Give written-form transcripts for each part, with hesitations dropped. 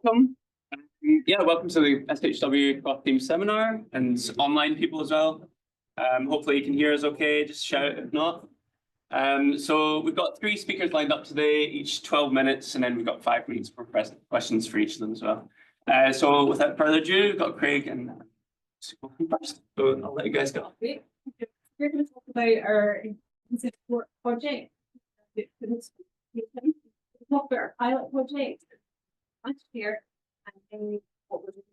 Welcome. Welcome to the SHW Cross team seminar and online people as well. Hopefully you can hear us okay, just shout if not. So we've got 3 speakers lined up today, each 12 minutes, and then we've got 5 minutes for questions for each of them as well. So without further ado, we've got Craig and first. So I'll let you guys go. Great. We're going to talk about our support project. We'll talk about our pilot project last year and then what we're doing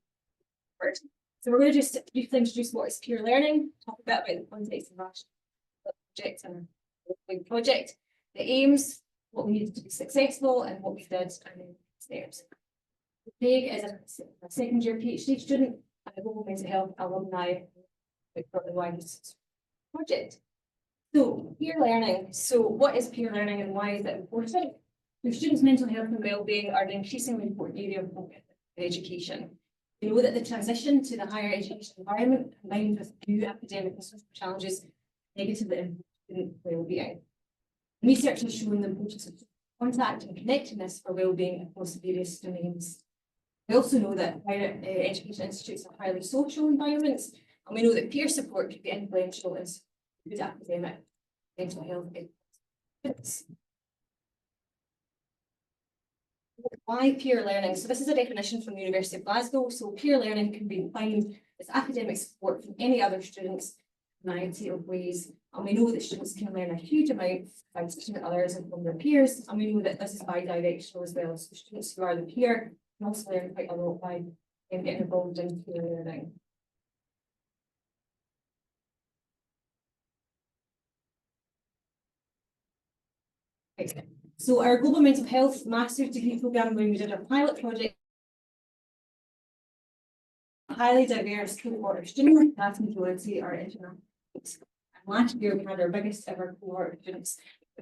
first. So we're going to just briefly introduce what is peer learning, talk a bit about the context of our project and our project, the aims, what we needed to be successful, and what we did, and then steps. Craig is a second year PhD student and a global mental health alumni for the widest project. So peer learning. So what is peer learning and why is it important? So students' mental health and wellbeing are an increasingly important area of education. We know that the transition to the higher education environment, combined with new academic and social challenges, negatively impact student wellbeing. Research has shown the importance of contact and connectedness for wellbeing across various domains. We also know that higher education institutes are highly social environments, and we know that peer support can be influential in good academic mental health outcomes. Why peer learning? So this is a definition from the University of Glasgow. So peer learning can be defined as academic support from any other students in a variety of ways. And we know that students can learn a huge amount by teaching others and from their peers. And we know that this is bi-directional as well. So students who are the peer can also learn quite a lot by getting involved in peer learning. So our global mental health master's degree programme, when we did our pilot project, a highly diverse cohort of students, the vast majority are international. And last year we had our biggest ever cohort of students,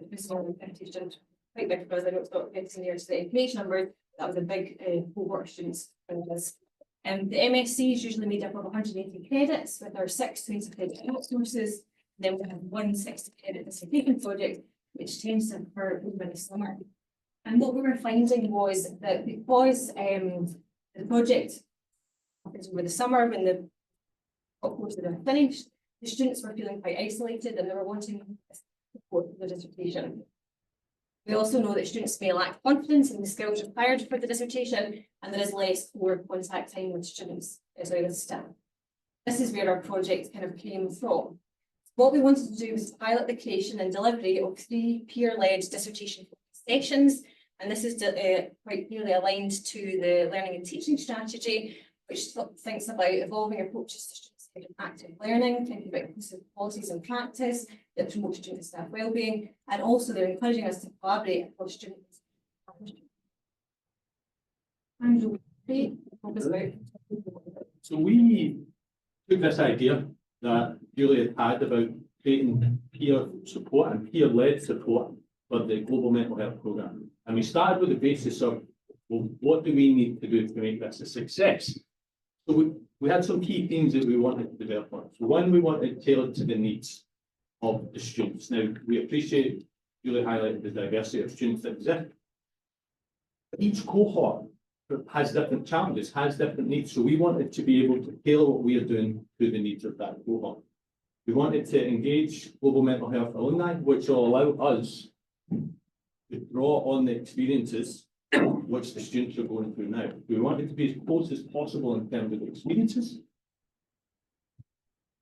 this more than 50 students, quite big because I know it's not 15 years to the information numbers. That was a big cohort of students. And the MSc is usually made up of 180 credits with our 6 20 credit courses. Then we have 1 60 credit dissertation project, which tends to occur over the summer. And what we were finding was that because the project happens over the summer when the courses are finished, the students were feeling quite isolated and they were wanting support for the dissertation. We also know that students may lack confidence in the skills required for the dissertation, and there is less core contact time with students as well as staff. This is where our project kind of came from. What we wanted to do was pilot the creation and delivery of 3 peer-led dissertation sessions, and this is quite clearly aligned to the learning and teaching strategy, which thinks about evolving approaches to students' active learning, thinking about inclusive policies and practice that promote student and staff wellbeing, and also they're encouraging us to collaborate across students. So we took this idea that Julia had about creating peer support and peer-led support for the Global Mental Health Programme. And we started with the basis of, well, what do we need to do to make this a success? So we had some key themes that we wanted to develop on. So one, we wanted tailored to the needs of the students. Now, we appreciate Julia highlighted the diversity of students that exist. Each cohort has different challenges, has different needs. So we wanted to be able to tailor what we are doing to the needs of that cohort. We wanted to engage global mental health alumni, which will allow us to draw on the experiences which the students are going through now. We wanted to be as close as possible in terms of experiences.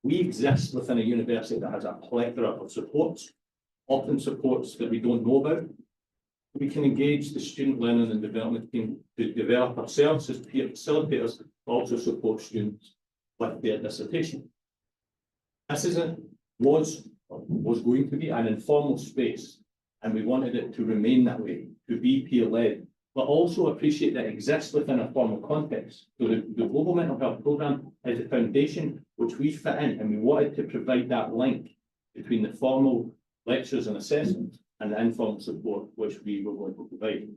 We exist within a university that has a plethora of supports, often supports that we don't know about. We can engage the student learning and development team to develop ourselves as peer facilitators, but also support students with their dissertation. This was going to be an informal space, and we wanted it to remain that way, to be peer-led, but also appreciate that it exists within a formal context. So the Global Mental Health Programme is a foundation which we fit in, and we wanted to provide that link between the formal lectures and assessments and the informal support which we were going to provide.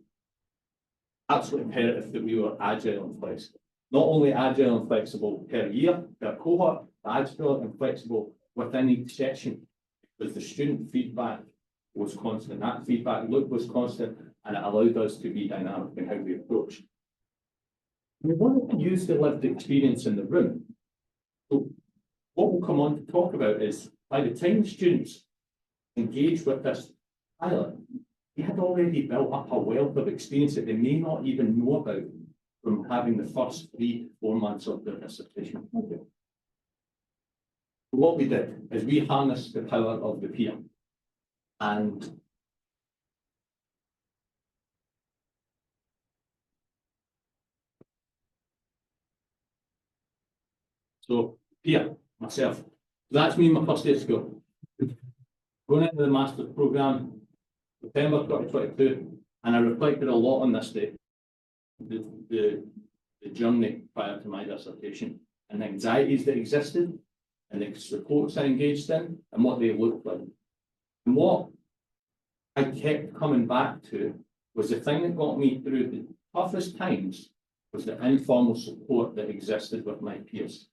Absolutely imperative that we were agile and flexible. Not only agile and flexible per year, per cohort, but agile and flexible within each section, because the student feedback was constant. That feedback loop was constant, and it allowed us to be dynamic in how we approach. We want to use the lived experience in the room. So what we'll come on to talk about is by the time the students engage with this pilot, they had already built up a wealth of experience that they may not even know about from having the first 3 to 4 months of their dissertation program. What we did is we harnessed the power of the peer. And so peer, myself, that's me in my first day of school. Going into the master's program, September 2022, and I reflected a lot on this day, the journey prior to my dissertation, and the anxieties that existed, and the supports I engaged in, and what they looked like. And what I kept coming back to was the thing that got me through the toughest times was the informal support that existed with my peers.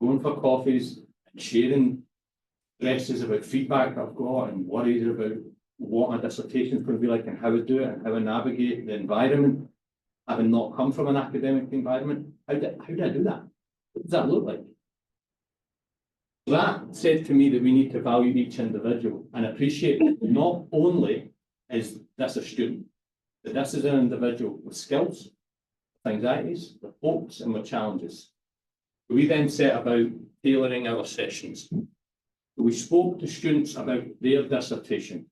Going for coffees and sharing stresses about feedback that I've got and worries about what my dissertation is going to be like and how I do it and how I navigate the environment, having not come from an academic environment. How do I do that? What does that look like? That said to me that we need to value each individual and appreciate that not only is this a student, that this is an individual with skills, with anxieties, with hopes and with challenges. We then set about tailoring our sessions. We spoke to students about their dissertation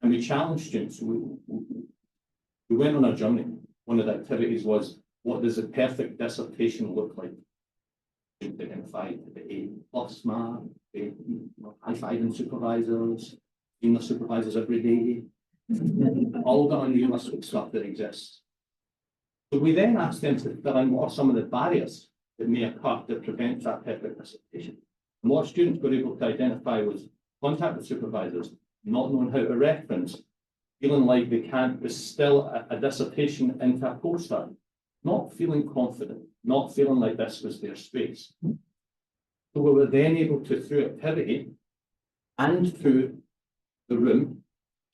and we challenged students. We went on a journey. One of the activities was, what does a perfect dissertation look like? Students identified the A+ mark, high-fiving supervisors, seeing their supervisors every day, all the unrealistic stuff that exists. So we then asked them to fill in what are some of the barriers that may occur that prevent that perfect dissertation. And what students were able to identify was contact with supervisors, not knowing how to reference, feeling like they can't distill a dissertation into a poster, not feeling confident, not feeling like this was their space. So we were then able to, through activity and through the room,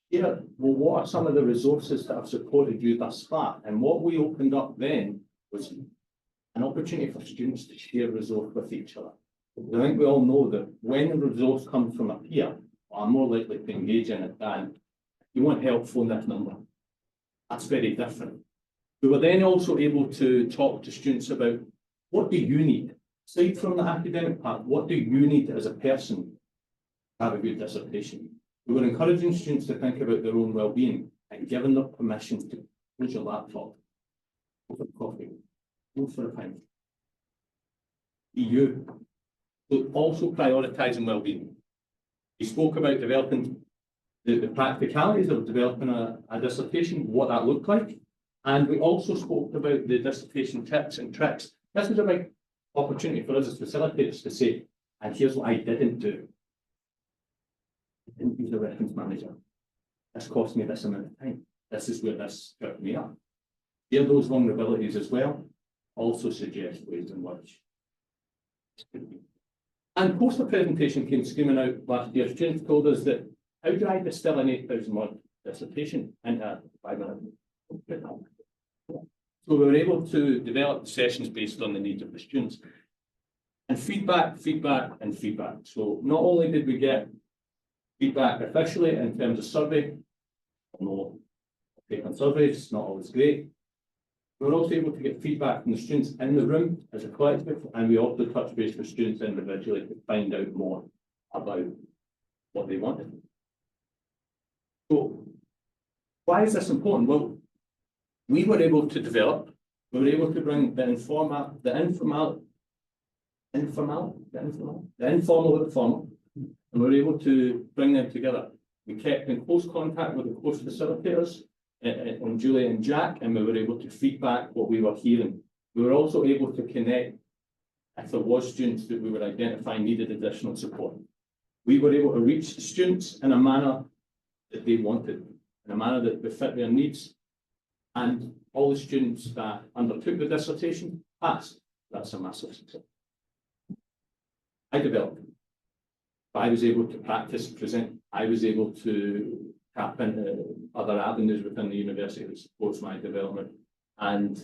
hear, well, what are some of the resources that have supported you thus far? And what we opened up then was an opportunity for students to share resource with each other. I think we all know that when a resource comes from a peer, I'm more likely to engage in it than, you want help, phone this number. That's very different. We were then also able to talk to students about, what do you need? Aside from the academic part, what do you need as a person to have a good dissertation? We were encouraging students to think about their own well-being and giving them permission to close your laptop, go for coffee, go for a pint. Be you. So also prioritising well-being. We spoke about developing the practicalities of developing a dissertation, what that looked like. And we also spoke about the dissertation tips and tricks. This was a big opportunity for us as facilitators to say, and here's what I didn't do. I didn't use a reference manager. This cost me this amount of time. This is where this tripped me up. Here those vulnerabilities as well. Also suggest ways in which. And poster presentation came screaming out last year. Students told us that, how do I distill an 8,000 word dissertation into a 5-minute? So we were able to develop sessions based on the needs of the students. And feedback, feedback, and feedback. So not only did we get feedback officially in terms of survey, no take on surveys, not always great. We were also able to get feedback from the students in the room as a collective, and we also touched base with students individually to find out more about what they wanted. So why is this important? Well, we were able to develop, we were able to bring the informal with the formal, and we were able to bring them together. We kept in close contact with the course facilitators, and Julie and Jack, and we were able to feedback what we were hearing. We were also able to connect if there was students that we were identifying needed additional support. We were able to reach the students in a manner that they wanted, in a manner that fit their needs. And all the students that undertook the dissertation passed. That's a massive success. I developed. I was able to practice, present. I was able to tap into other avenues within the university that supports my development. And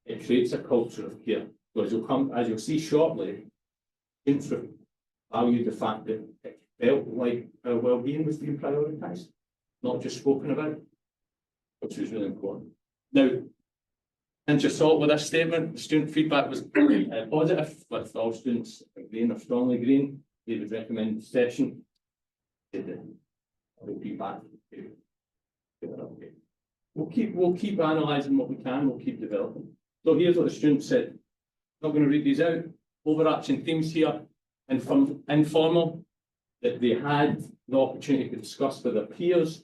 it creates a culture of care. Because as you'll see shortly, students value the fact that it felt like our well-being was being prioritised, not just spoken about, which was really important. Now, pinch of salt with this statement, the student feedback was positive, with all students agreeing or strongly agreeing. They would recommend the session. Feedback. We'll keep analysing what we can, we'll keep developing. So here's what the students said. I'm not going to read these out. Overarching themes here, and from informal, that they had the opportunity to discuss with their peers.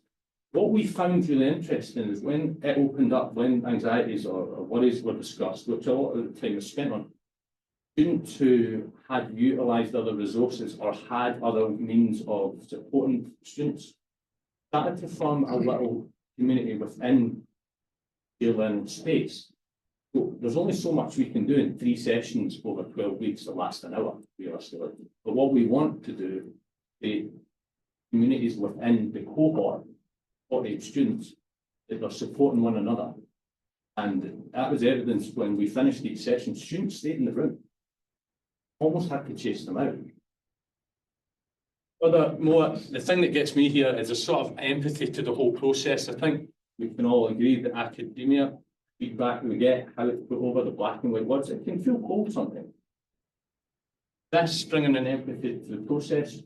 What we found really interesting is when it opened up, when anxieties or worries were discussed, which a lot of the time was spent on, students who had utilised other resources or had other means of supporting students started to form a little community within their learning space. So there's only so much we can do in 3 sessions over 12 weeks that last an hour, realistically. But what we want to do, the communities within the cohort, 48 students, that are supporting one another. And that was evidenced when we finished each session. Students stayed in the room. Almost had to chase them out. The thing that gets me here is a sort of empathy to the whole process. I think we can all agree that academia feedback we get, how it's put over the black and white words, it can feel cold sometimes. This bringing an empathy to the process.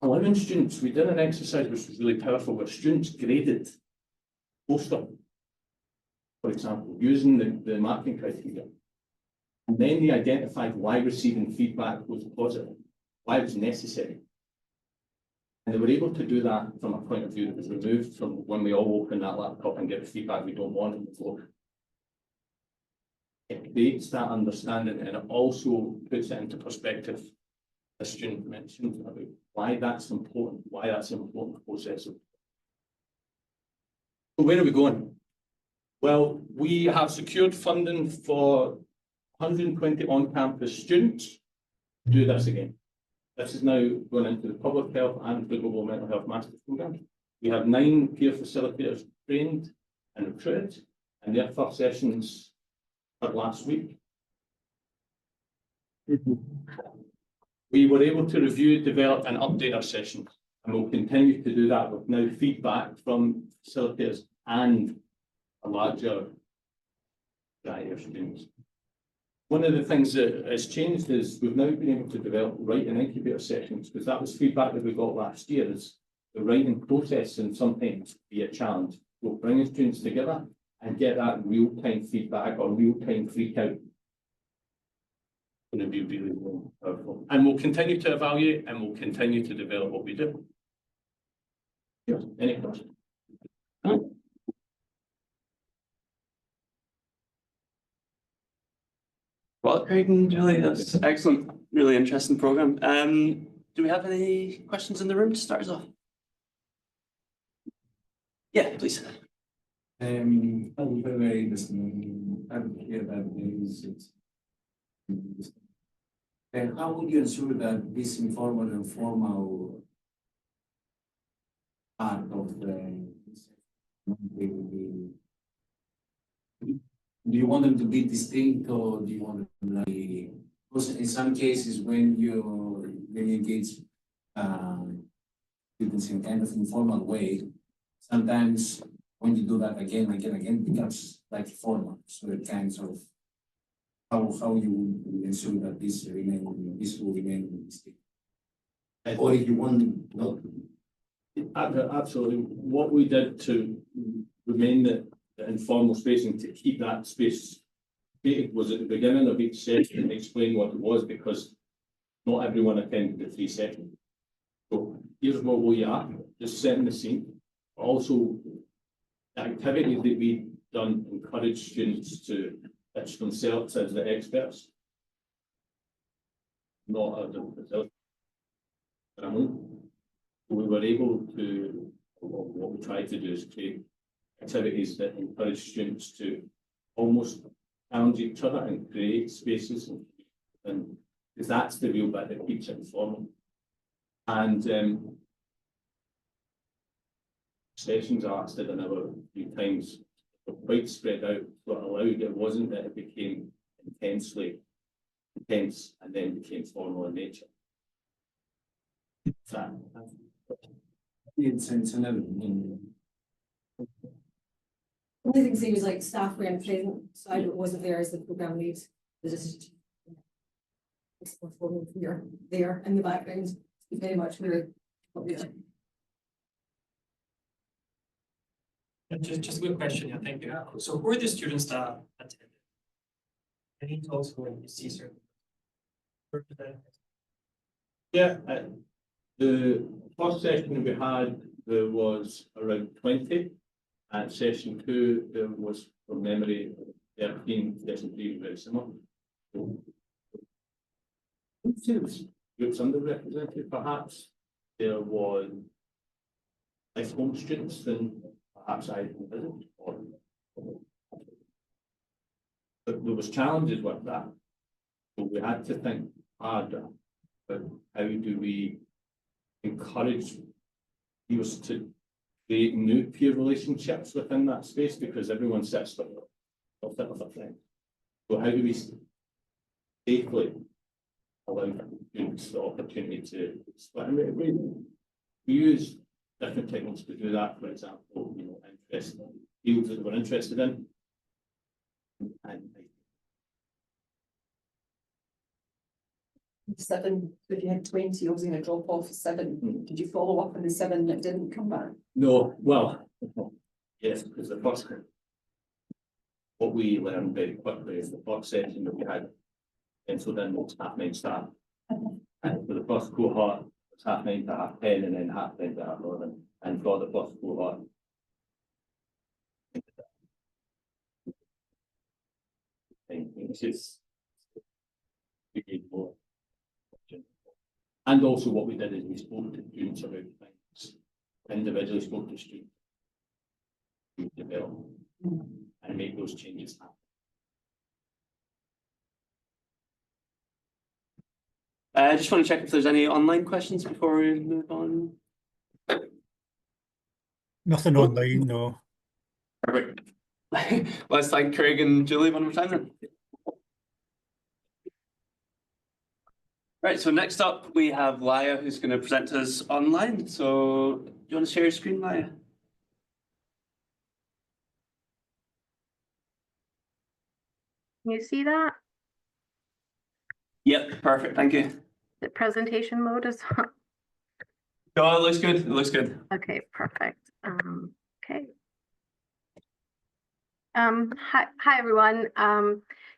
11 students, we did an exercise which was really powerful, where students graded poster, for example, using the marking criteria. And then they identified why receiving feedback was positive, why it was necessary. And they were able to do that from a point of view that was removed from when we all open that laptop and get the feedback we don't want on the floor. It creates that understanding, and it also puts it into perspective. The student mentioned about why that's important, why that's an important process. So where are we going? Well, we have secured funding for 120 on-campus students to do this again. This is now going into the public health and the global mental health master's program. We have 9 peer facilitators trained and recruited, and their first sessions are last week. We were able to review, develop, and update our sessions, and we'll continue to do that with now feedback from facilitators and a larger variety of students. One of the things that has changed is we've now been able to develop writing incubator sessions, because that was feedback that we got last year. Is the writing process and sometimes be a challenge. We'll bring students together and get that real-time feedback or real-time freak out. Going to be really powerful. And we'll continue to evaluate and we'll continue to develop what we do. Yeah. Any questions? Well, Creighton, Julie, that's excellent, really interesting program. Do we have any questions in the room to start us off? Yeah, please. Very interesting. I'm here about this. And how would you ensure that this informal and formal part of the will be? Do you want them to be distinct, or do you want them to be? Because in some cases, when you engage students in kind of informal way, sometimes when you do that again, it becomes like formal. So it kinds of how you ensure that this will remain distinct. Or if you want not. Absolutely. What we did to remain the informal spacing, to keep that space created, was at the beginning of each session and explain what it was, because not everyone attended the 3 sessions. So here's what we are, just setting the scene. Also, the activities that we've done encourage students to pitch themselves as the experts, not as the family. We were able to, what we tried to do is create activities that encourage students to almost challenge each other and create spaces, and because that's the real bit that keeps it informal. And sessions are lasted an hour 3 times quite spread out, what allowed it wasn't that it became intensely intense and then became formal in nature. Only thing to say was like staff weren't present, so I wasn't there as the program lead. The decision. You're there in the background, very much very. Just a quick question, yeah, thank you. So who are the students that attended? Any talks when you see certain? Yeah, the first session we had, there was around 20. At session 2, there was, from memory, 13. Session 3 was very similar. Groups underrepresented, perhaps. There was less home students than perhaps I envisaged. But there was challenges with that. So we had to think harder about how do we encourage peers to create new peer relationships within that space, because everyone sits with a friend. So how do we safely allow students the opportunity to split? We use different techniques to do that. For example, interest fields that we're interested in, and 7, if you had 20, I was going to drop off 7. Did you follow up on the 7 that didn't come back? no, well, yes, because the first, what we learned very quickly is the first session that we had penciled in was 9:30 staff. And for the first cohort, it's 9:30 to 10:30, and then 10:30 to 11:30. And for the first cohort, it's just we need more. And also what we did is we spoke to students about things, individually spoke to students to develop and make those changes happen. I just want to check if there's any online questions before we move on. Nothing online, no. Perfect. Let's thank Craig and Julie one more time then. Right, so next up we have Laya, who's going to present to us online. So do you want to share your screen, Laya? Can you see that? Yep, perfect, thank you. The presentation mode is on. Oh, it looks good, it looks good. Okay, perfect. Okay. Hi everyone.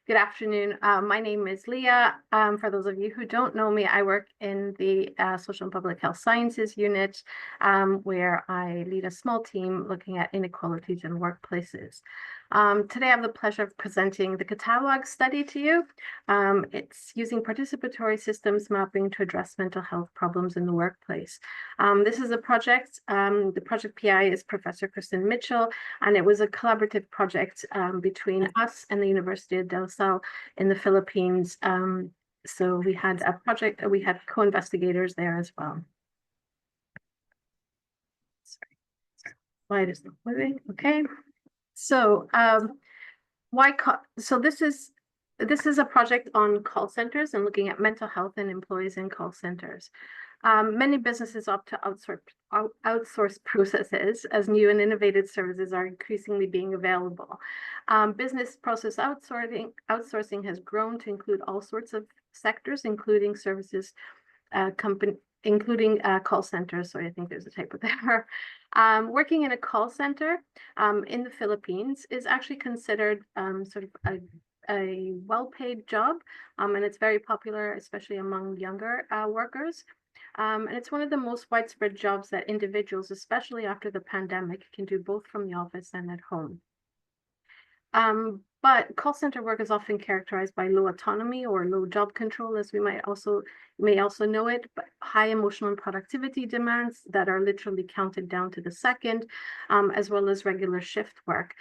Good afternoon. My name is Leah. For those of you who don't know me, I work in the Social and Public Health Sciences unit, where I lead a small team looking at inequalities in workplaces. Today I have the pleasure of presenting the KATAWAG study to you. It's using participatory systems mapping to address mental health problems in the workplace. This is a project, the project PI is Professor Kristen Mitchell, and it was a collaborative project between us and the University of Del Salle in the Philippines. So we had a project, we had co-investigators there as well. Sorry, slide is not moving, okay. So this is a project on call centers and looking at mental health and employees in call centers. Many businesses opt to outsource processes as new and innovative services are increasingly being available. Business process outsourcing has grown to include all sorts of sectors, including services, including call centers. So I think there's a typo there. Working in a call center in the Philippines is actually considered sort of a well-paid job, and it's very popular, especially among younger workers. And it's one of the most widespread jobs that individuals, especially after the pandemic, can do both from the office and at home. But call center work is often characterized by low autonomy or low job control, as you may also know it, but high emotional and productivity demands that are literally counted down to the second, as well as regular shift work,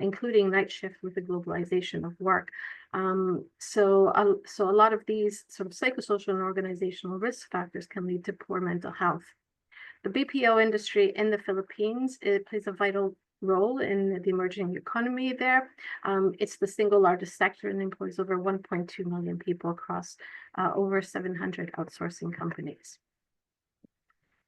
including night shift with the globalization of work. So a lot of these sort of psychosocial and organizational risk factors can lead to poor mental health. The BPO industry in the Philippines, it plays a vital role in the emerging economy there. It's the single largest sector and employs over 1.2 million people across over 700 outsourcing companies.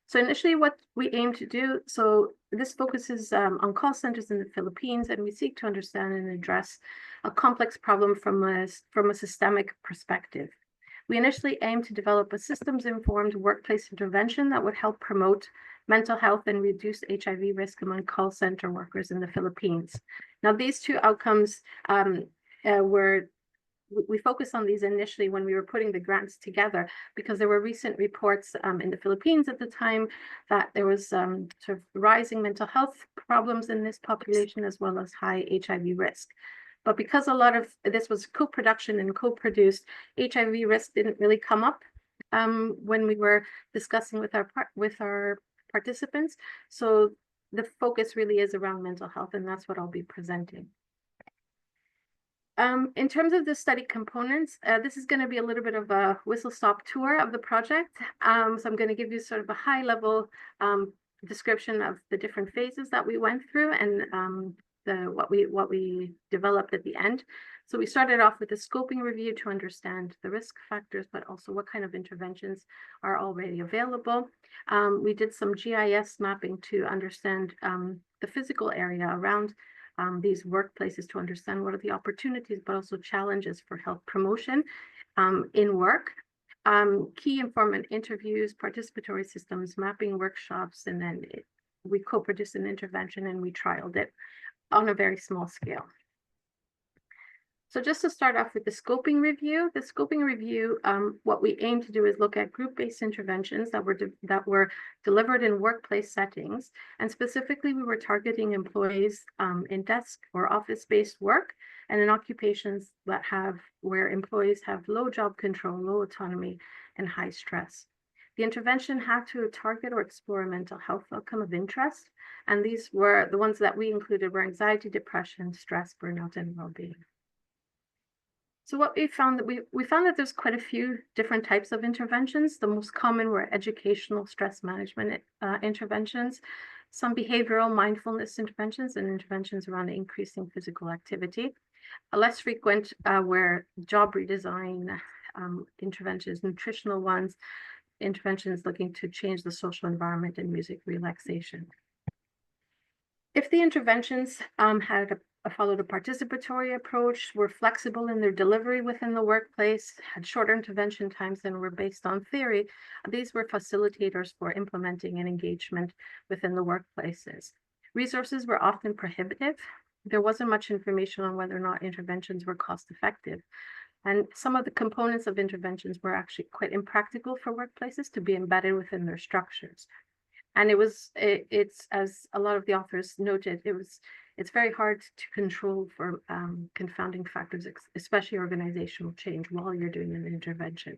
So initially what we aim to do, so this focuses on call centers in the Philippines, and we seek to understand and address a complex problem from a systemic perspective. We initially aim to develop a systems-informed workplace intervention that would help promote mental health and reduce HIV risk among call center workers in the Philippines. Now, these two outcomes we focused on these initially when we were putting the grants together, because there were recent reports in the Philippines at the time that there was sort of rising mental health problems in this population, as well as high HIV risk. But because a lot of this was co-production and co-produced, HIV risk didn't really come up when we were discussing with our participants. So the focus really is around mental health, and that's what I'll be presenting. In terms of the study components, this is going to be a little bit of a whistle-stop tour of the project. So I'm going to give you sort of a high-level description of the different phases that we went through and what we developed at the end. So we started off with a scoping review to understand the risk factors, but also what kind of interventions are already available. We did some GIS mapping to understand the physical area around these workplaces, to understand what are the opportunities, but also challenges for health promotion in work. Key informant interviews, participatory systems, mapping workshops, and then we co-produced an intervention and we trialed it on a very small scale. So just to start off with the scoping review, what we aim to do is look at group-based interventions that were delivered in workplace settings. And specifically, we were targeting employees in desk or office-based work and in occupations where employees have low job control, low autonomy, and high stress. The intervention had to target or explore a mental health outcome of interest. And these were the ones that we included were anxiety, depression, stress, burnout, and well-being. So what we found that there's quite a few different types of interventions. The most common were educational stress management interventions, some behavioral mindfulness interventions, and interventions around increasing physical activity. Less frequent were job redesign interventions, nutritional ones, interventions looking to change the social environment, and music relaxation. If the interventions followed a participatory approach, were flexible in their delivery within the workplace, had shorter intervention times, and were based on theory, these were facilitators for implementing an engagement within the workplaces. Resources were often prohibitive. There wasn't much information on whether or not interventions were cost effective. And some of the components of interventions were actually quite impractical for workplaces to be embedded within their structures. And it's as a lot of the authors noted, it's very hard to control for confounding factors, especially organizational change while you're doing an intervention.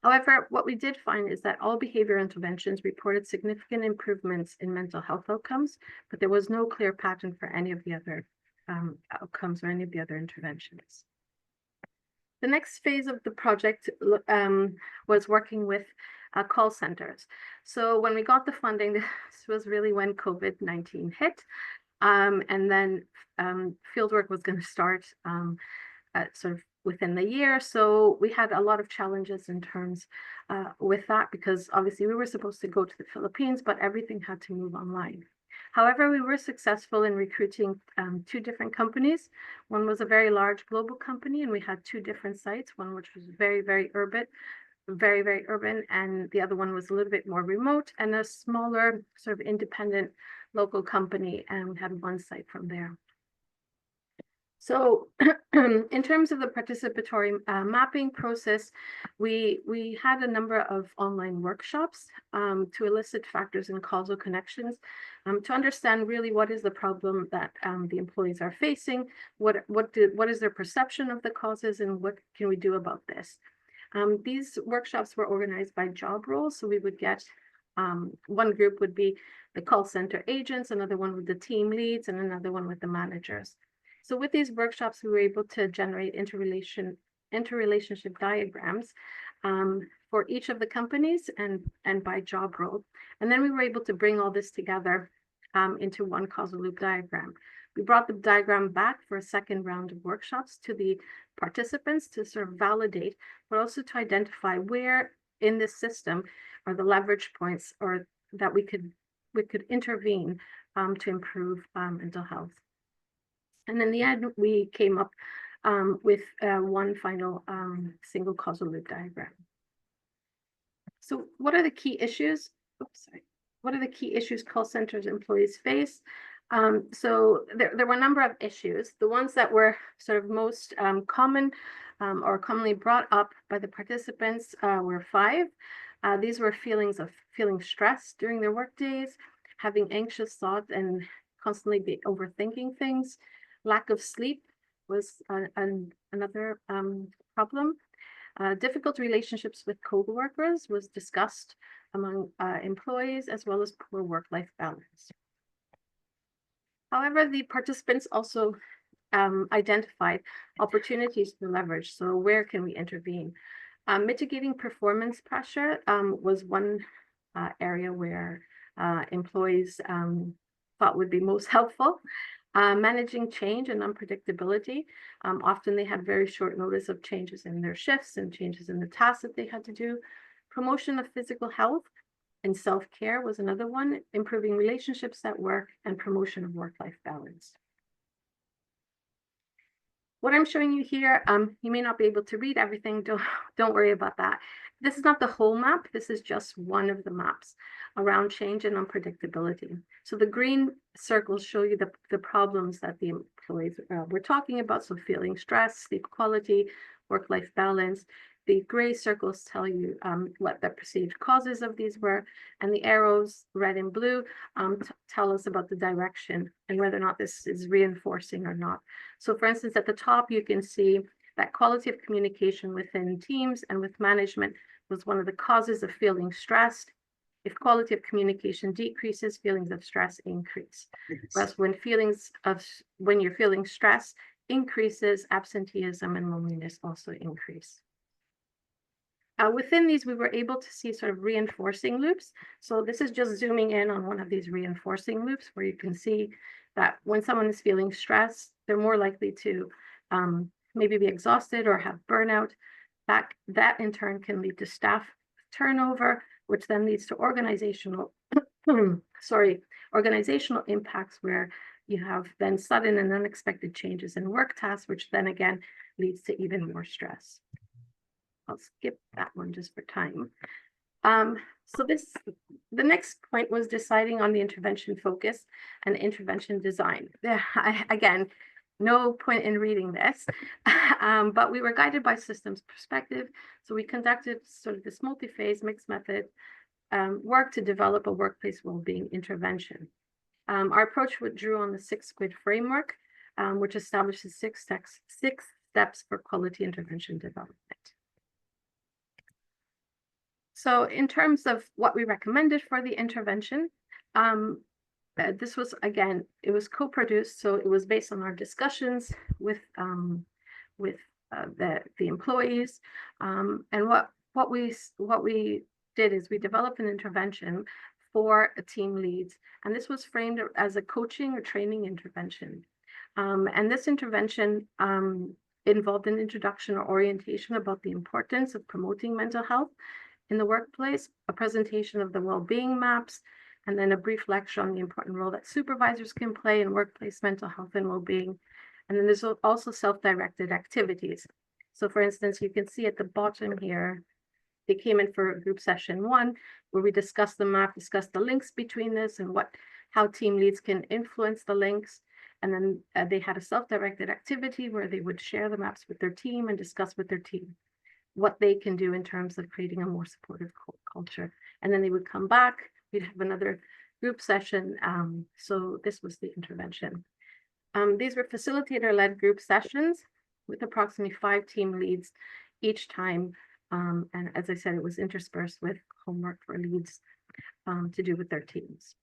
However, what we did find is that all behavior interventions reported significant improvements in mental health outcomes, but there was no clear pattern for any of the other outcomes or any of the other interventions. The next phase of the project was working with call centers. So when we got the funding, this was really when COVID-19 hit. And then fieldwork was going to start sort of within the year. So we had a lot of challenges in terms with that, because obviously we were supposed to go to the Philippines, but everything had to move online. However, we were successful in recruiting two different companies. One was a very large global company, and we had two different sites, one which was very, very urban, and the other one was a little bit more remote, and a smaller sort of independent local company, and we had one site from there. So in terms of the participatory mapping process, we had a number of online workshops to elicit factors and causal connections, to understand really what is the problem that the employees are facing, what is their perception of the causes, and what can we do about this. These workshops were organized by job roles, so we would get one group would be the call center agents, another one with the team leads, and another one with the managers. So with these workshops, we were able to generate interrelationship diagrams for each of the companies and by job role. And then we were able to bring all this together into one causal loop diagram. We brought the diagram back for a second round of workshops to the participants to sort of validate, but also to identify where in this system are the leverage points or that we could intervene to improve mental health. And in the end, we came up with one final single causal loop diagram. So what are the key issues? Oops, sorry. What are the key issues call centers employees face? So there were a number of issues. The ones that were sort of most common or commonly brought up by the participants were 5. These were feeling stressed during their work days, having anxious thoughts and constantly be overthinking things. Lack of sleep was another problem. Difficult relationships with co-workers was discussed among employees, as well as poor work-life balance. However, the participants also identified opportunities to leverage. So where can we intervene? Mitigating performance pressure was one area where employees thought would be most helpful. Managing change and unpredictability. Often they had very short notice of changes in their shifts and changes in the tasks that they had to do. Promotion of physical health and self-care was another one. Improving relationships at work and promotion of work-life balance. What I'm showing you here, you may not be able to read everything. Don't worry about that. This is not the whole map. This is just one of the maps around change and unpredictability. So the green circles show you the problems that the employees were talking about. So feeling stress, sleep quality, work-life balance. The gray circles tell you what the perceived causes of these were, and the arrows, red and blue, tell us about the direction and whether or not this is reinforcing or not. So for instance, at the top, you can see that quality of communication within teams and with management was one of the causes of feeling stressed. If quality of communication decreases, feelings of stress increase. Whereas when you're feeling stress increases, absenteeism and loneliness also increase. Within these, we were able to see sort of reinforcing loops. So this is just zooming in on one of these reinforcing loops where you can see that when someone is feeling stress, they're more likely to maybe be exhausted or have burnout. That in turn can lead to staff turnover, which then leads to organizational impacts where you have then sudden and unexpected changes in work tasks, which then again leads to even more stress. I'll skip that one just for time. So the next point was deciding on the intervention focus and intervention design. Again, no point in reading this, but we were guided by systems perspective. So we conducted sort of this multi-phase mixed method work to develop a workplace well-being intervention. Our approach drew on the 6 squid framework, which establishes 6 steps for quality intervention development. So in terms of what we recommended for the intervention, this was, again, it was co-produced, so it was based on our discussions with the employees. And what we did is we developed an intervention for team leads, and this was framed as a coaching or training intervention. And this intervention involved an introduction or orientation about the importance of promoting mental health in the workplace, a presentation of the well-being maps, and then a brief lecture on the important role that supervisors can play in workplace mental health and well-being. And then there's also self-directed activities. So for instance, you can see at the bottom here, they came in for group session 1, where we discussed the map, discussed the links between this and how team leads can influence the links. And then they had a self-directed activity where they would share the maps with their team and discuss with their team what they can do in terms of creating a more supportive culture. And then they would come back, we'd have another group session. So this was the intervention. These were facilitator-led group sessions with approximately 5 team leads each time. And as I said, it was interspersed with homework for leads to do with their teams.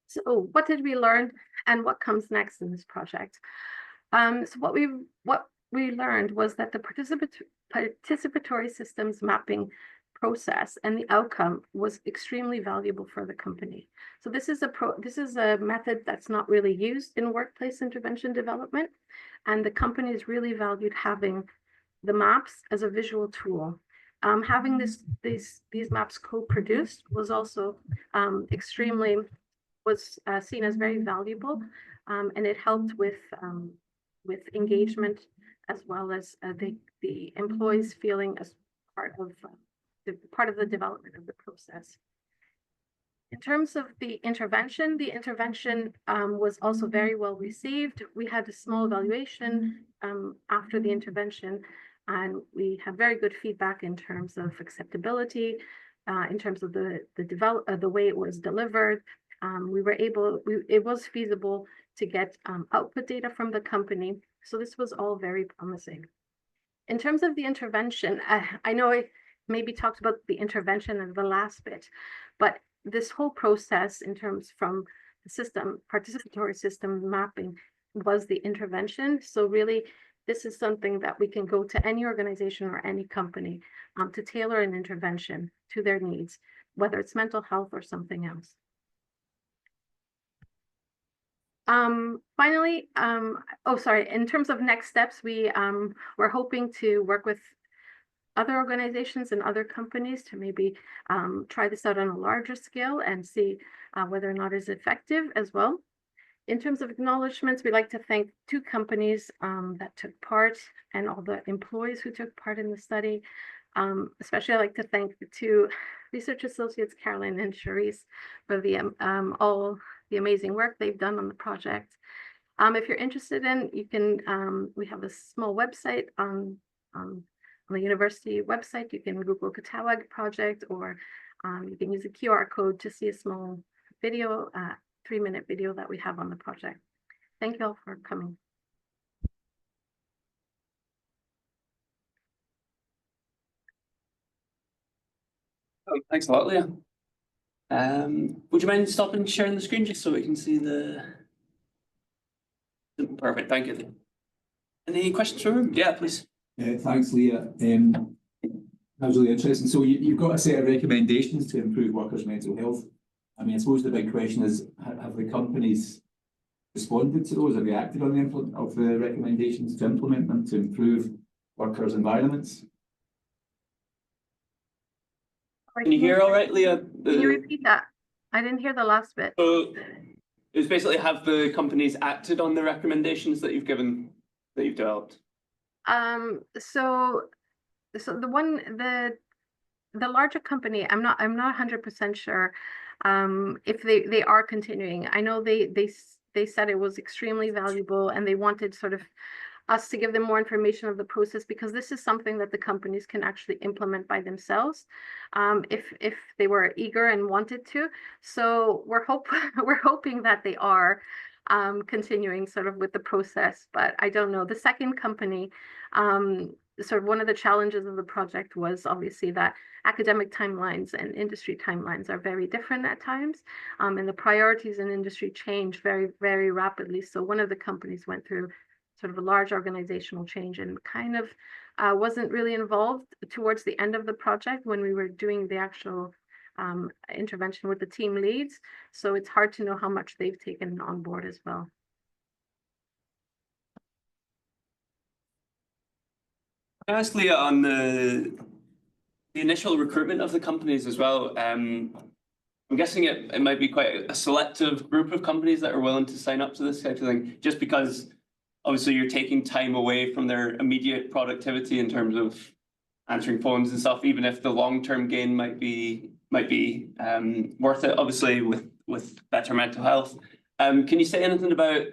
So what did we learn and what comes next in this project? So what we learned was that the participatory systems mapping process and the outcome was extremely valuable for the company. So this is a method that's not really used in workplace intervention development, and the companies really valued having the maps as a visual tool. Having these maps co-produced was also seen as very valuable, and it helped with engagement, as well as the employees feeling as part of the development of the process. In terms of the intervention was also very well received. We had a small evaluation after the intervention, and we had very good feedback in terms of acceptability, in terms of the way it was delivered. It was feasible to get output data from the company. So this was all very promising. In terms of the intervention, I know I maybe talked about the intervention in the last bit, but this whole process in terms from the system, participatory system mapping, was the intervention. So really, this is something that we can go to any organization or any company to tailor an intervention to their needs, whether it's mental health or something else. Finally, in terms of next steps, we're hoping to work with other organizations and other companies to maybe try this out on a larger scale and see whether or not it's effective as well. In terms of acknowledgements, we'd like to thank 2 companies that took part and all the employees who took part in the study. Especially I'd like to thank the 2 research associates, Caroline and Charisse, for all the amazing work they've done on the project. If you're interested you can, we have a small website on the university website. You can Google KATAWAG project, or you can use a QR code to see a small video, 3-minute video that we have on the project. Thank you all for coming. Oh, thanks a lot, Leah. Would you mind stopping sharing the screen just so we can see the... Perfect, thank you. Any questions from him? Yeah, please. Thanks, Leah. That was really interesting. So you've got a set of recommendations to improve workers' mental health. I mean, I suppose the big question is, have the companies responded to those? Have they acted on the recommendations to implement them to improve workers' environments? Can you hear all right, Leah? Can you repeat that? I didn't hear the last bit. So it's basically, have the companies acted on the recommendations that you've given, that you've developed? So the larger company, I'm not 100% sure if they are continuing. I know they said it was extremely valuable, and they wanted sort of us to give them more information of the process, because this is something that the companies can actually implement by themselves if they were eager and wanted to. So we're hoping that they are continuing sort of with the process, but I don't know. The second company, sort of one of the challenges of the project was obviously that academic timelines and industry timelines are very different at times, and the priorities in industry change very, very rapidly. So one of the companies went through sort of a large organizational change and kind of wasn't really involved towards the end of the project when we were doing the actual intervention with the team leads. So it's hard to know how much they've taken on board as well. Can I ask Leah on the initial recruitment of the companies as well? I'm guessing it might be quite a selective group of companies that are willing to sign up to this type of thing, just because obviously you're taking time away from their immediate productivity in terms of answering phones and stuff, even if the long-term gain might be worth it, obviously with better mental health. Can you say anything about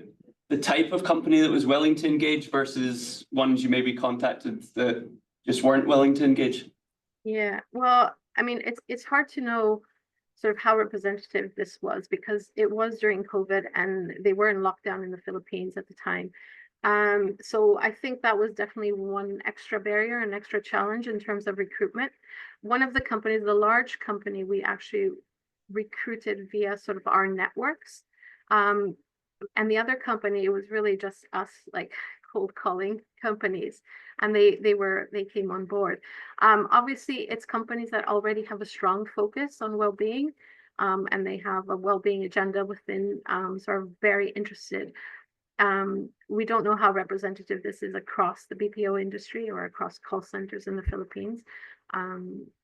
the type of company that was willing to engage versus ones you maybe contacted that just weren't willing to engage? Yeah, well, I mean, it's hard to know sort of how representative this was, because it was during COVID and they were in lockdown in the Philippines at the time. So I think that was definitely one extra barrier, an extra challenge in terms of recruitment. One of the companies, the large company, we actually recruited via sort of our networks. And the other company was really just us, like cold calling companies, and they came on board. Obviously, it's companies that already have a strong focus on well-being, and they have a well-being agenda within, sort of very interested. We don't know how representative this is across the BPO industry or across call centers in the Philippines.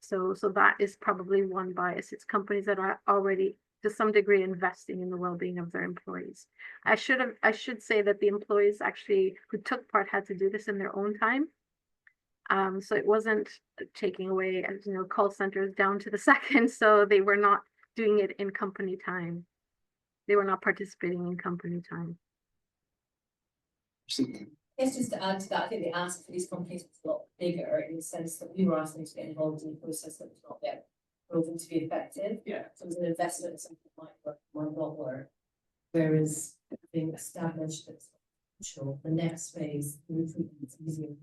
So that is probably one bias. It's companies that are already to some degree investing in the well-being of their employees. I should say that the employees actually who took part had to do this in their own time. So it wasn't taking away, as you know, call centers down to the second. So they were not doing it in company time. They were not participating in company time. Yes, just to add to that, I think the ask for these companies was a lot bigger in the sense that we were asking them to get involved in a process that was not yet proven to be effective. Yeah. So it was an investment in something that might work, might not work. Whereas being established that's potential, the next phase, the recruitment is easier.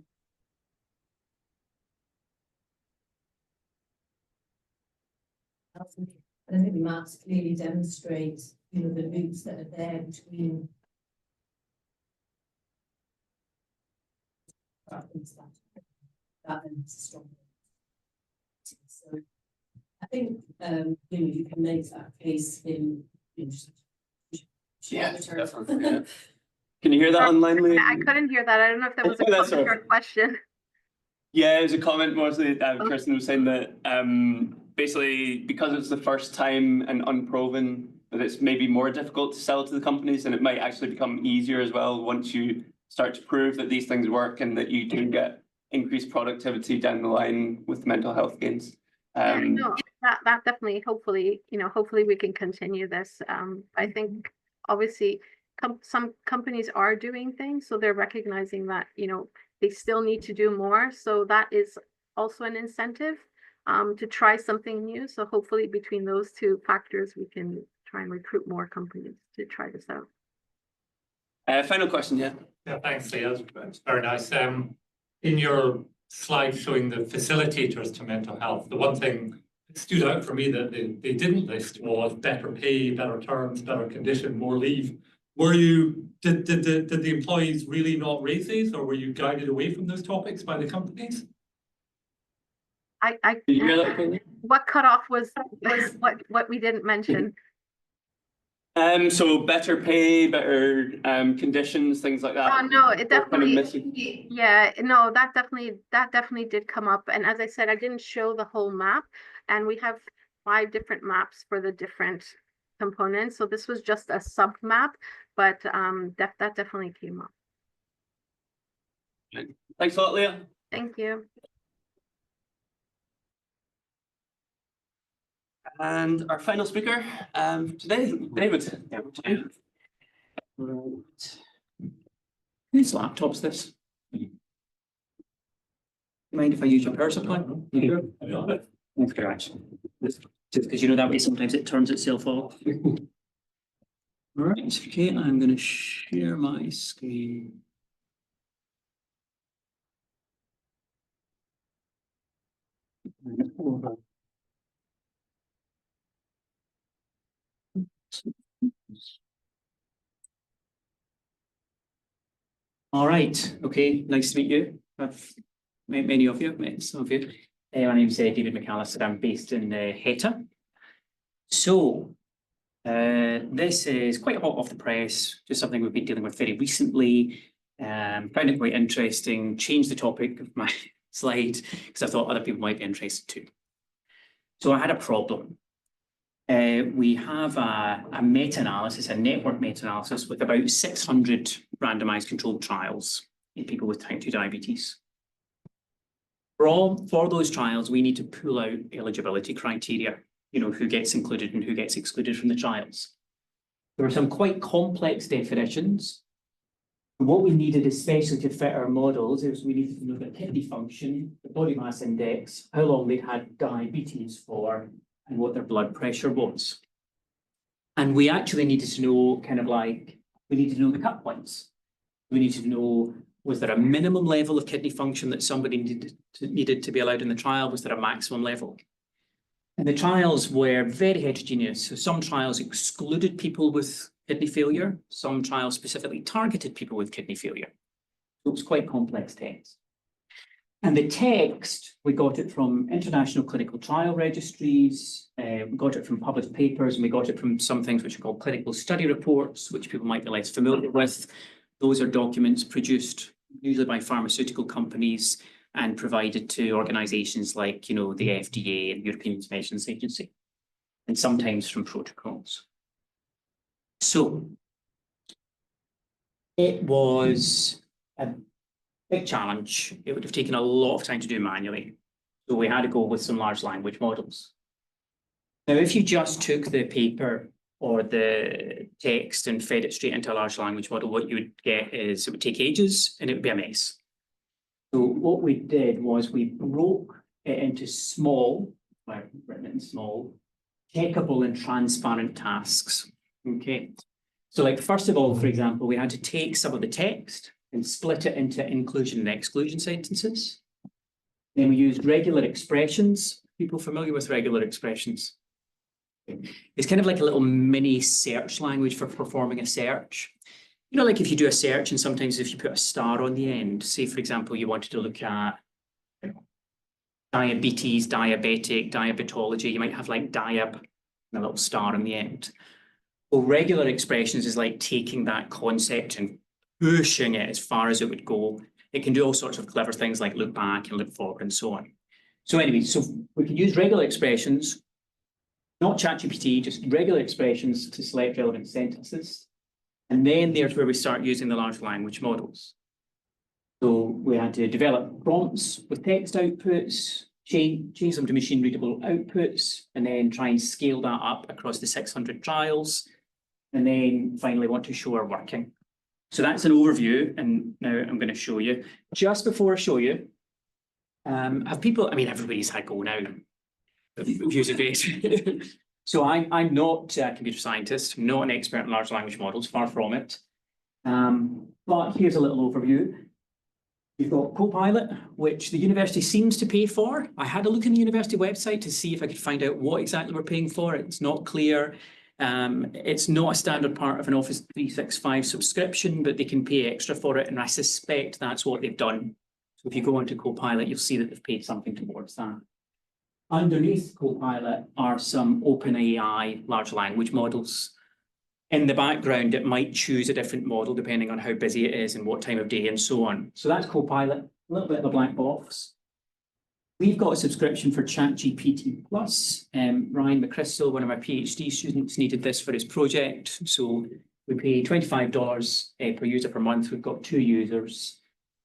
And I think the maps clearly demonstrate, you know, the loops that are there between that and strong. So I think you know, you can make that case in Yeah, definitely. Yeah. Can you hear that online, Lee? I couldn't hear that. I don't know if that was a That's comment or a question. Yeah, it was a comment mostly. Kirsten was saying that basically because it's the first time and unproven, that it's maybe more difficult to sell to the companies, and it might actually become easier as well once you start to prove that these things work and that you do get increased productivity down the line with mental health gains. Yeah, no, that definitely, hopefully, you know, hopefully we can continue this. I think obviously some companies are doing things, so they're recognizing that, you know, they still need to do more. So that is also an incentive to try something new. So hopefully between those two factors, we can try and recruit more companies to try this out. Final question, yeah. Yeah, thanks, Leah. That's very nice. In your slide showing the facilitators to mental health, the one thing that stood out for me that they didn't list was better pay, better terms, better condition, more leave. Were you, did the employees really not raise these, or were you guided away from those topics by the companies? Did you hear that, Kelly? What cutoff was what we didn't mention? So better pay, better conditions, things like that. Oh no, it definitely, missing. yeah, no, that definitely did come up. And as I said, I didn't show the whole map, and we have 5 different maps for the different components. So this was just a sub map, but that definitely came up. Thanks a lot, Leah. Thank you. And our final speaker today, David. Whose laptop's this? Mind if I use your power supply? Thanks very much. Just because you know that way sometimes it turns itself off. All right, okay, I'm going to share my screen. All right, okay, nice to meet you. I've met many of you, I've met some of you. My name's David McAllister, I'm based in HETA. So, this is quite hot off the press, just something we've been dealing with very recently. Found it quite interesting, changed the topic of my slide because I thought other people might be interested too. So I had a problem. We have a meta-analysis, a network meta-analysis with about 600 randomized controlled trials in people with type 2 diabetes. For those trials, we need to pull out eligibility criteria, you know, who gets included and who gets excluded from the trials. There are some quite complex definitions. What we needed, especially to fit our models, is we needed to know the kidney function, the body mass index, how long they'd had diabetes for, and what their blood pressure was. And we actually needed to know we needed to know the cut points. We needed to know, was there a minimum level of kidney function that somebody needed to be allowed in the trial? Was there a maximum level? And the trials were very heterogeneous. So some trials excluded people with kidney failure. Some trials specifically targeted people with kidney failure. So it was quite complex text. And the text, we got it from international clinical trial registries, we got it from published papers, and we got it from some things which are called clinical study reports, which people might be less familiar with. Those are documents produced usually by pharmaceutical companies and provided to organizations like, the FDA and European Medicines Agency, and sometimes from protocols. So it was a big challenge. It would have taken a lot of time to do manually. So we had to go with some large language models. Now, if you just took the paper or the text and fed it straight into a large language model, what you would get is it would take ages and it would be a mess. So what we did was we broke it into small, I've written it in small, checkable and transparent tasks. Okay. So like, first of all, for example, we had to take some of the text and split it into inclusion and exclusion sentences. Then we used regular expressions. People familiar with regular expressions? It's kind of like a little mini search language for performing a search. Like if you do a search and sometimes if you put a star on the end, say, for example, you wanted to look at diabetes, diabetic, diabetology, you might have like diab and a little star on the end. Well, regular expressions is like taking that concept and pushing it as far as it would go. It can do all sorts of clever things like look back and look forward and so on. So anyway, so we can use regular expressions, not ChatGPT, just regular expressions to select relevant sentences. And then there's where we start using the large language models. So we had to develop prompts with text outputs, change them to machine readable outputs, and then try and scale that up across the 600 trials. And then finally want to show our working. So that's an overview, and now I'm going to show you. Just before I show you, have people, everybody's had go now, using it. So I'm not a computer scientist, I'm not an expert in large language models, far from it. But here's a little overview. You've got Copilot, which the university seems to pay for. I had a look in the university website to see if I could find out what exactly we're paying for. It's not clear. It's not a standard part of an Office 365 subscription, but they can pay extra for it, and I suspect that's what they've done. So if you go onto Copilot, you'll see that they've paid something towards that. Underneath Copilot are some OpenAI large language models. In the background, it might choose a different model depending on how busy it is and what time of day and so on. So that's Copilot, a little bit of a black box. We've got a subscription for ChatGPT Plus. Ryan McChrystal, one of my PhD students, needed this for his project. So we pay $25 per user per month. We've got 2 users.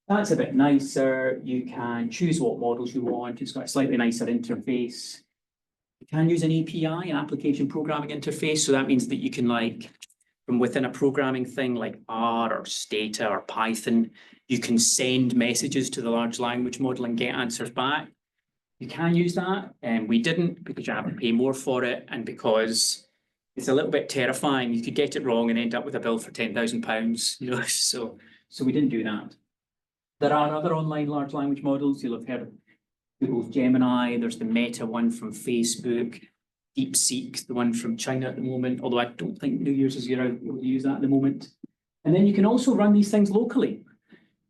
That's a bit nicer. You can choose what models you want. It's got a slightly nicer interface. You can use an API, an application programming interface. So that means that you can, like, from within a programming thing like R or Stata or Python, you can send messages to the large language model and get answers back. You can use that, and we didn't because you have to pay more for it, and because it's a little bit terrifying. You could get it wrong and end up with a bill for £10,000, so we didn't do that. There are other online large language models. You'll have heard of Google's Gemini. There's the Meta one from Facebook, DeepSeek, the one from China at the moment, although I don't think new users are able to use that at the moment. And then you can also run these things locally,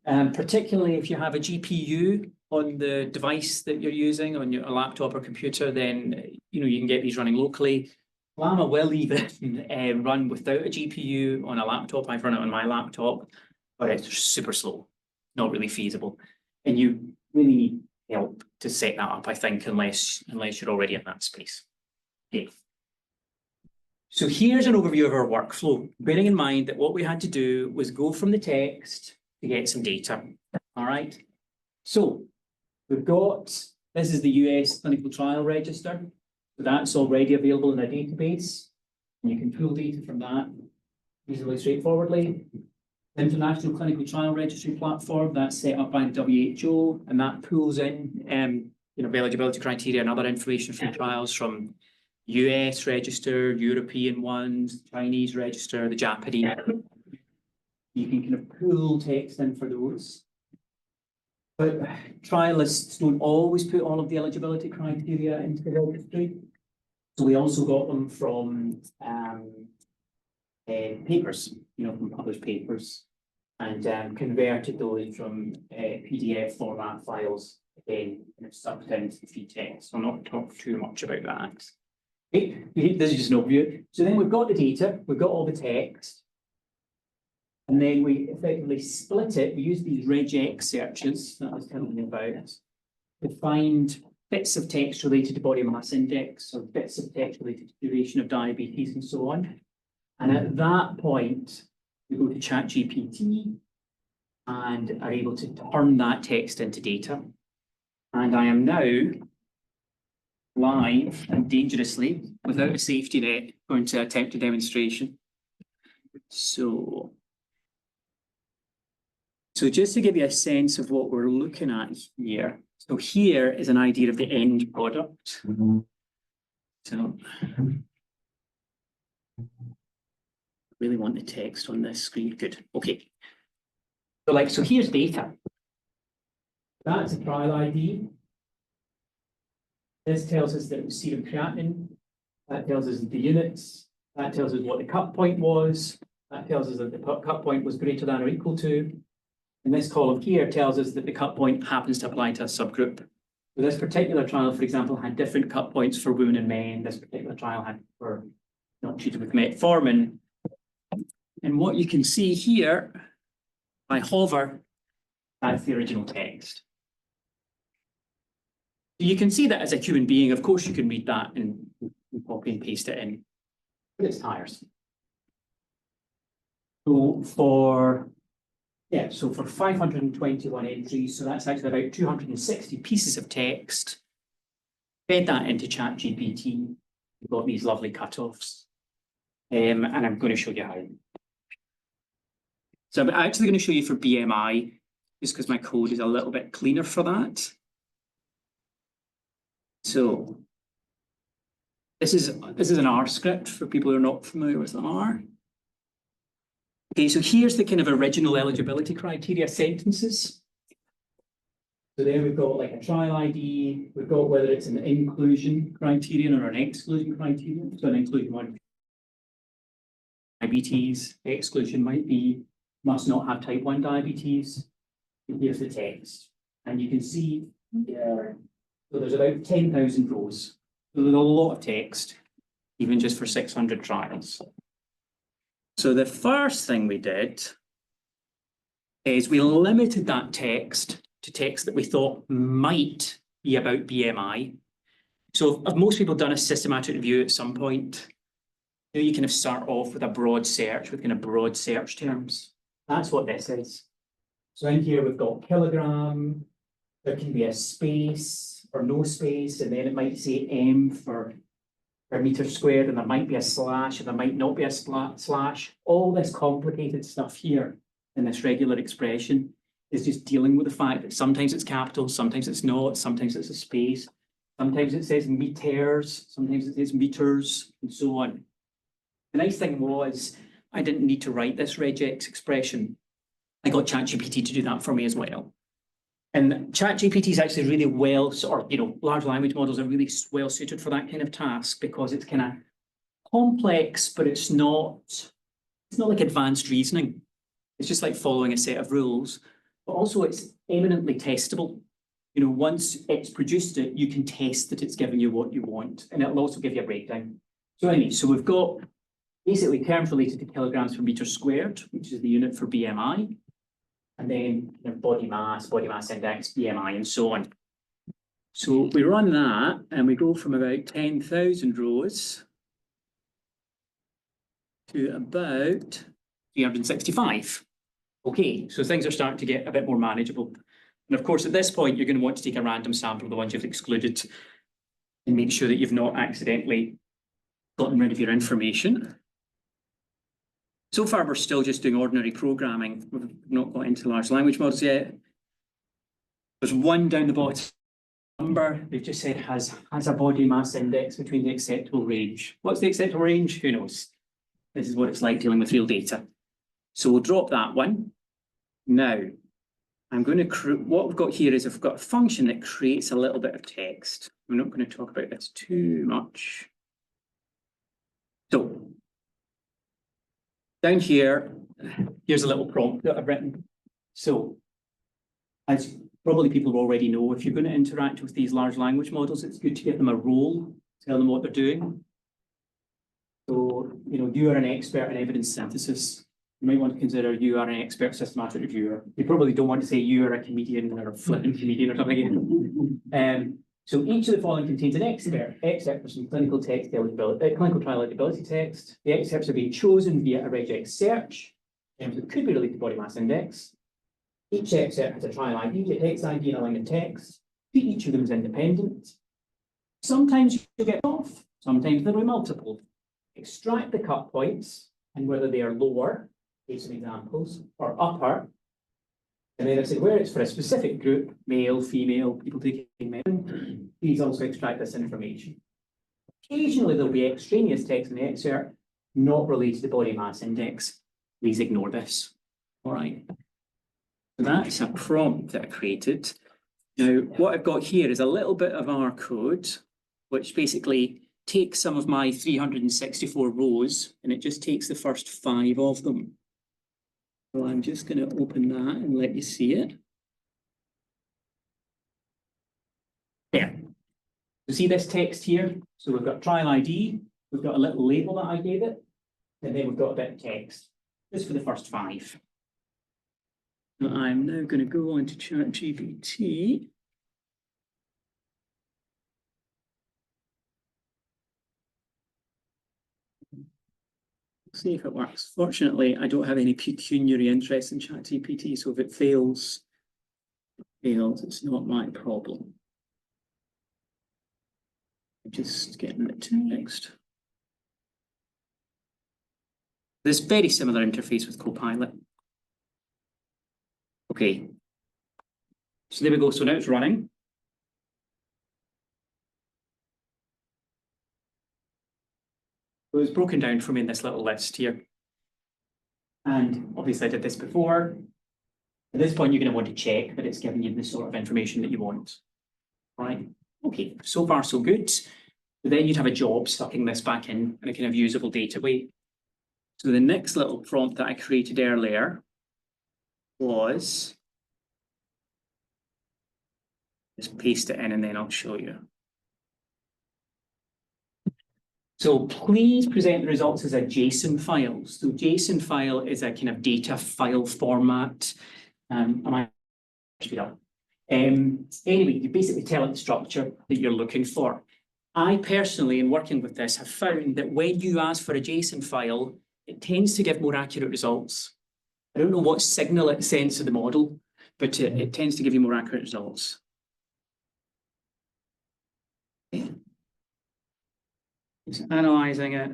particularly if you have a GPU on the device that you're using, on your laptop or computer, then you can get these running locally. Llama will even run without a GPU on a laptop. I've run it on my laptop, but it's super slow, not really feasible. And you really need help to set that up, I think, unless you're already in that space. Okay. So here's an overview of our workflow, bearing in mind that what we had to do was go from the text to get some data. All right. So we've got, this is the US clinical trial register. So that's already available in a database. And you can pull data from that easily, straightforwardly. The International Clinical Trial Registry platform, that's set up by WHO, and that pulls in eligibility criteria and other information from trials from US register, European ones, Chinese register, the Japanese. You can kind of pull text in for those. But trialists don't always put all of the eligibility criteria into the registry. So we also got them from papers, from published papers, and converted those from PDF format files, again, kind of sucked into the free text. I'll not talk too much about that. Okay, this is just an overview. So then we've got the data, we've got all the text, and then we effectively split it. We use these regex searches that I was telling you about to find bits of text related to body mass index or bits of text related to duration of diabetes and so on. And at that point, we go to ChatGPT and are able to turn that text into data. And I am now live and dangerously, without a safety net, going to attempt a demonstration. So just to give you a sense of what we're looking at here. So here is an idea of the end product. So really want the text on this screen. Good. Okay. So here's data. That's a trial ID. This tells us that it was serum creatinine. That tells us the units. That tells us what the cut point was. That tells us that the cut point was greater than or equal to. And this column here tells us that the cut point happens to apply to a subgroup. So this particular trial, for example, had different cut points for women and men. This particular trial had for not treated with metformin. And what you can see here, if I hover, that's the original text. You can see that as a human being, of course, you can read that and copy and paste it in, but it's tiresome. So for 521 entries, so that's actually about 260 pieces of text, fed that into ChatGPT, we've got these lovely cutoffs, and I'm going to show you how. So I'm actually going to show you for BMI, just because my code is a little bit cleaner for that. So this is an R script for people who are not familiar with R. Okay, so here's the kind of original eligibility criteria sentences. So there we've got like a trial ID, we've got whether it's an inclusion criterion or an exclusion criterion. So an inclusion might be diabetes, exclusion might be must not have type 1 diabetes. And here's the text. And you can see here, so there's about 10,000 rows. So there's a lot of text, even just for 600 trials. So the first thing we did is we limited that text to text that we thought might be about BMI. So have most people done a systematic review at some point? You kind of start off with a broad search, with kind of broad search terms. That's what this is. So in here we've got kilogram, there can be a space or no space, and then it might say M for per meter squared, and there might be a slash, and there might not be a slash. All this complicated stuff here in this regular expression is just dealing with the fact that sometimes it's capital, sometimes it's not, sometimes it's a space, sometimes it says meters, sometimes it says meters, and so on. The nice thing was I didn't need to write this regex expression. I got ChatGPT to do that for me as well. And ChatGPT is actually really well, large language models are really well suited for that kind of task because it's kind of complex, but it's not like advanced reasoning. It's just like following a set of rules, but also it's eminently testable. Once it's produced it, you can test that it's giving you what you want, and it'll also give you a breakdown. So anyway, so we've got basically terms related to kilograms per meter squared, which is the unit for BMI. And then body mass index, BMI, and so on. So we run that, and we go from about 10,000 rows to about 365. Okay, so things are starting to get a bit more manageable. And of course, at this point, you're going to want to take a random sample of the ones you've excluded and make sure that you've not accidentally gotten rid of your information. So far, we're still just doing ordinary programming. We've not got into large language models yet. There's one down the bottom number. They've just said has a body mass index between the acceptable range. What's the acceptable range? Who knows? This is what it's like dealing with real data. So we'll drop that one. Now, I'm going to what we've got here is I've got a function that creates a little bit of text. I'm not going to talk about this too much. So down here, here's a little prompt that I've written. So, as probably people already know, if you're going to interact with these large language models, it's good to give them a role, tell them what they're doing. So, you know, you are an expert in evidence synthesis. You might want to consider you are an expert systematic reviewer. You probably don't want to say you are a comedian or a flippant comedian or something. So each of the following contains an excerpt for some clinical text eligibility, clinical trial eligibility text. The excerpts are being chosen via a regex search. It could be related to body mass index. Each excerpt has a trial ID, a text ID, and a Langan text. Each of them is independent. Sometimes you'll get off, sometimes there will be multiple. Extract the cut points and whether they are lower, take some examples, or upper. And then I said where it's for a specific group, male, female, people taking medicine, please also extract this information. Occasionally there'll be extraneous text in the excerpt not related to body mass index. Please ignore this. All right. So that's a prompt that I created. Now, what I've got here is a little bit of our code, which basically takes some of my 364 rows and it just takes the first 5 of them. So I'm just going to open that and let you see it. There. You see this text here? So we've got trial ID, we've got a little label that I gave it, and then we've got a bit of text, just for the first 5. Now I'm now going to go on to ChatGPT. See if it works. Fortunately, I don't have any pecuniary interest in ChatGPT, so if it fails, it's not my problem. Just getting it to next. There's very similar interface with Copilot. Okay. So there we go. So now it's running. So it's broken down for me in this little list here. And obviously I did this before. At this point, you're going to want to check that it's giving you the sort of information that you want. Right? Okay, so far so good. But then you'd have a job sucking this back in a kind of usable data way. So the next little prompt that I created earlier was, just paste it in and then I'll show you. So please present the results as a JSON file. So JSON file is a kind of data file format. Anyway, you basically tell it the structure that you're looking for. I personally, in working with this, have found that when you ask for a JSON file, it tends to give more accurate results. I don't know what signal it sends to the model, but it tends to give you more accurate results. Okay. Just analysing it.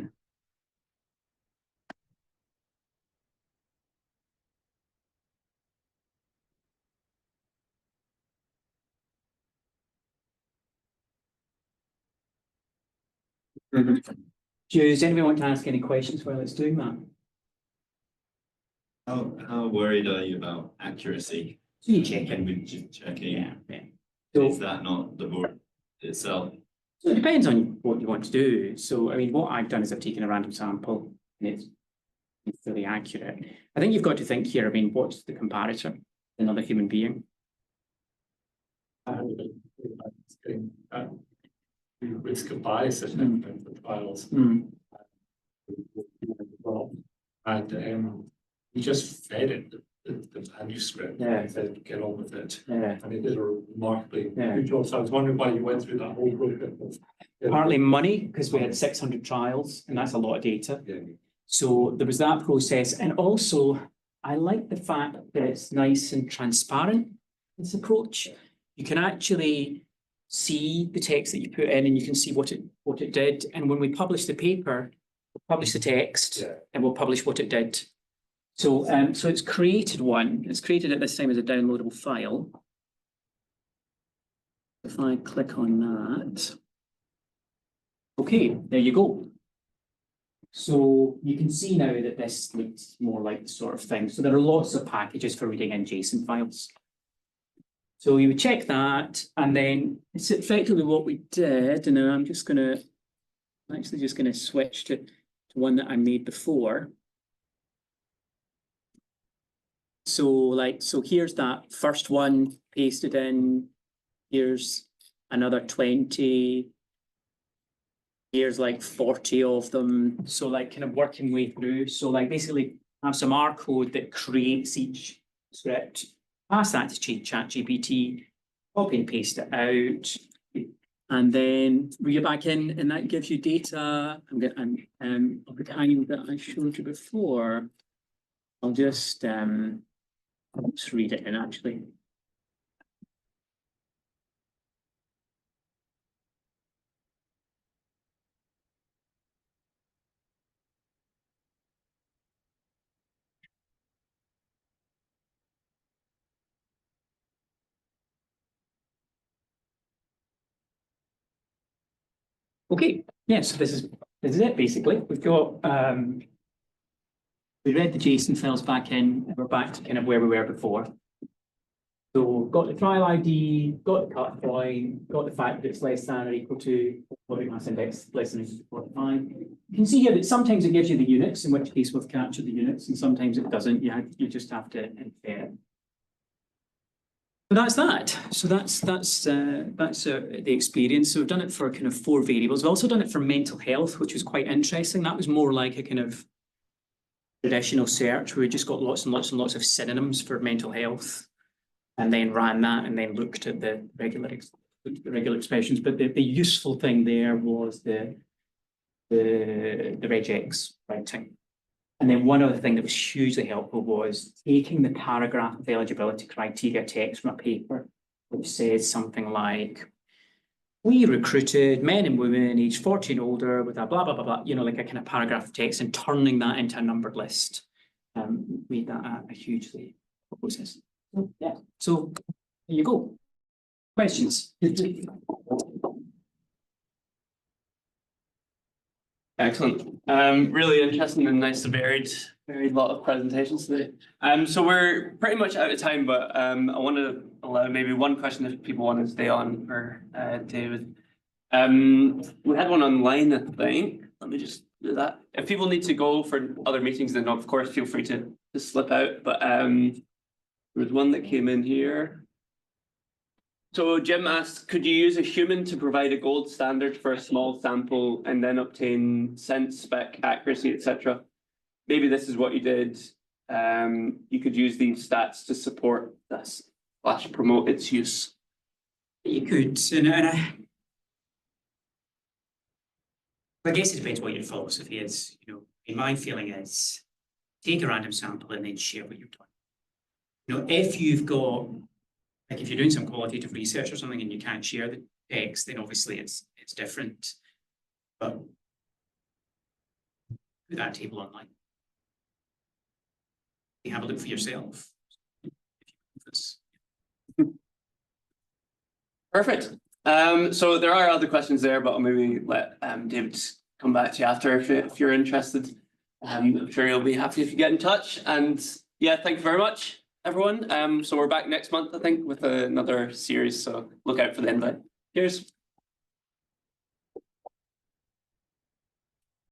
Does anybody want to ask any questions while it's doing that? How worried are you about accuracy? So you check it. When just checking. Yeah. So is that not the board itself? So it depends on what you want to do. So, I mean, what I've done is I've taken a random sample and it's fairly accurate. I think you've got to think here, I mean, what's the comparator? Another human being? Risk of bias in the trials. And we just fed it the manuscript. Yeah. And said, get on with it. Yeah. And it did a remarkably good job. So I was wondering why you went through that whole process. Partly money, because we had 600 trials, and that's a lot of data. Yeah. So there was that process. And also, I like the fact that it's nice and transparent, this approach. You can actually see the text that you put in and you can see what it did. And when we publish the paper, we'll publish the text and we'll publish what it did. So, so it's created one. It's created at this time as a downloadable file. If I click on that. Okay, there you go. So you can see now that this looks more like the sort of thing. So there are lots of packages for reading in JSON files. So you would check that, and then it's effectively what we did. And I'm just going to switch to one that I made before. So here's that first one pasted in. Here's another 20. Here's like 40 of them. So like kind of working way through. So like basically have some R code that creates each script, pass that to ChatGPT, copy and paste it out, and then bring it back in, and that gives you data. Of the kind that I showed you before. I'll just read it in actually. Okay, yeah, so this is it basically. We've got we read the JSON files back in, and we're back to kind of where we were before. So got the trial ID, got the cut point, got the fact that it's less than or equal to body mass index less than or equal to 45. You can see here that sometimes it gives you the units, in which case we've captured the units, and sometimes it doesn't. You just have to infer it. So that's that. So that's the experience. So we've done it for kind of 4 variables. We've also done it for mental health, which was quite interesting. That was more like a kind of traditional search where we just got lots and lots and lots of synonyms for mental health, and then ran that, and then looked at the regular expressions. But the useful thing there was the regex writing. And then one other thing that was hugely helpful was taking the paragraph of eligibility criteria text from a paper, which says something like, we recruited men and women aged 40 and older with a blah, blah, blah, blah, you know, like a kind of paragraph of text, and turning that into a numbered list. Made that a hugely process. So, yeah, so there you go. Questions? Excellent. Really interesting and nice, varied lot of presentations today. So we're pretty much out of time, but I want to allow maybe one question if people want to stay on for David. We had one online, I think. Let me just do that. If people need to go for other meetings, then of course feel free to slip out. But there was one that came in here. So Jim asked, could you use a human to provide a gold standard for a small sample and then obtain sense, spec, accuracy, etc.? Maybe this is what you did. You could use these stats to support this / promote its use. You could, and I guess it depends what your philosophy is. You know, in my feeling is take a random sample and then share what you've done. You know, if you've got, like if you're doing some qualitative research or something and you can't share the text, then obviously it's different. But put that table online. You have a look for yourself. Perfect. So there are other questions there, but I'll maybe let David come back to you after if you're interested. I'm sure you'll be happy if you get in touch. And yeah, thank you very much, everyone. So we're back next month, I think, with another series. So look out for the invite. Cheers.